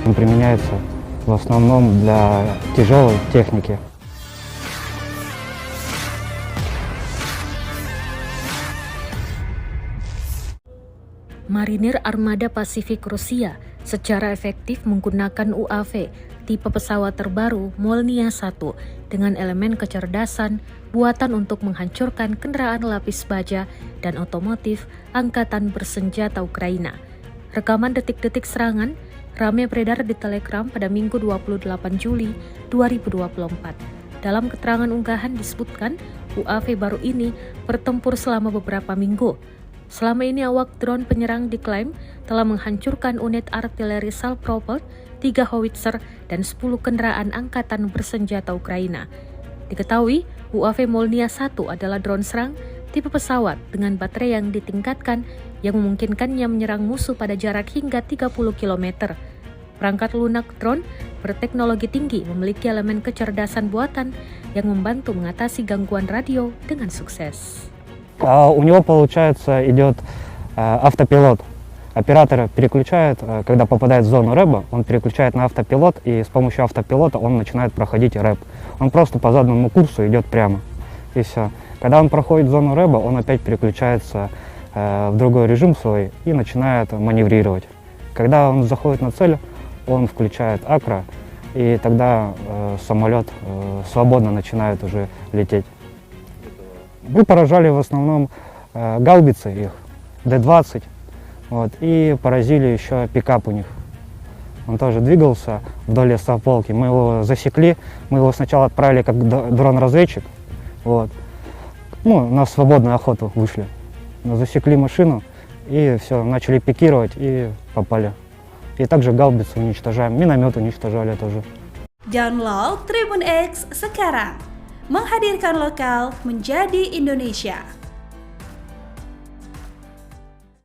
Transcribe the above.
Он применяется в основном для тяжелой техники. Marinir Armada Pasifik Rusia secara efektif menggunakan UAV tipe pesawat terbaru Molnia 1 dengan elemen kecerdasan buatan untuk menghancurkan kendaraan lapis baja dan otomotif Angkatan Bersenjata Ukraina. Rekaman detik-detik serangan ramai beredar di Telegram pada Minggu 28 Juli 2024. Dalam keterangan unggahan disebutkan UAV baru ini bertempur selama beberapa minggu. Selama ini awak drone penyerang diklaim telah menghancurkan unit artileri self-propelled, 3 howitzer, dan 10 kendaraan angkatan bersenjata Ukraina. Diketahui, UAV Molnia 1 adalah drone serang tipe pesawat dengan baterai yang ditingkatkan yang memungkinkannya menyerang musuh pada jarak hingga 30 km. Perangkat lunak drone berteknologi tinggi memiliki elemen kecerdasan buatan yang membantu mengatasi gangguan radio dengan sukses. У него, получается, идет автопилот. Оператор переключает, когда попадает в зону рэба, он переключает на автопилот, и с помощью автопилота он начинает проходить рэб. Он просто по заданному курсу идет прямо, и все. Когда он проходит зону рэба, он опять переключается в другой режим свой и начинает маневрировать. Когда он заходит на цель, он включает акро, и тогда самолет свободно начинает уже лететь. Мы поражали в основном гаубицы их, Д-20, вот, и поразили еще пикап у них. Он тоже двигался вдоль лесополки. Мы его засекли, мы его сначала отправили как дрон-разведчик, вот, на свободную охоту вышли. Но засекли машину и все, начали пикировать и попали. И также гаубицы уничтожаем, миномет уничтожали тоже. Download Tribun X sekarang. Menghadirkan lokal menjadi Indonesia.